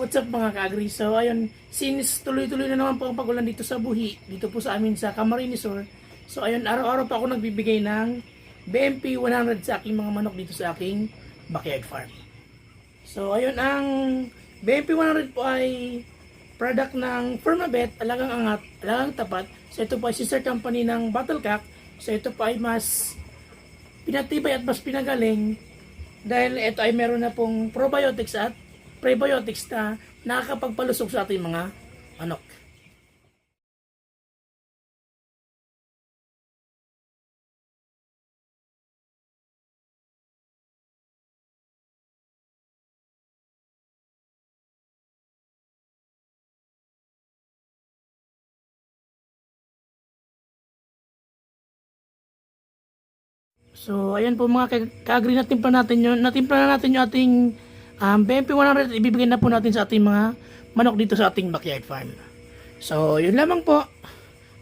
What's up mga ka-agri? So ayun, since tuloy-tuloy na naman po ang pagulan dito sa Buhi, dito po sa amin sa Camarines Sur. So ayun, araw-araw pa ako nagbibigay ng BMP 100 sa aking mga manok dito sa aking backyard farm. So ayun, ang BMP 100 po ay product ng Firmabet, Alagang Angat, Alagang Tapat. So ito po ay sister company ng Battlecock. So ito po ay mas pinatibay at mas pinagaling dahil ito ay meron na pong probiotics at prebiotics na nakakapagpalusog sa ating mga manok. So, ayan po mga ka-agree, natimpla na natin yung ating BMP 100, ibibigay na po natin sa ating mga manok dito sa ating backyard farm. So, yun lamang po.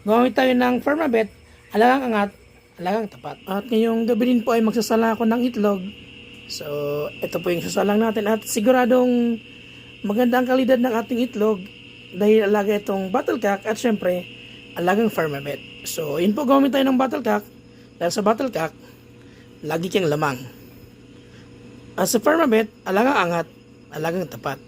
Gumamit tayo ng Firmabet, Alagang Angat, Alagang Tapat. At ngayong gabi din po ay magsasala ako ng itlog. So, ito po yung sasalang natin at siguradong maganda ang kalidad ng ating itlog dahil alaga itong Battlecock at syempre, Alagang Firmabet. So, yun po, gumamit tayo ng Battlecock dahil sa Battlecock, lagi kang lamang. At sa Firmabet, Alagang Angat, Alagang Tapat.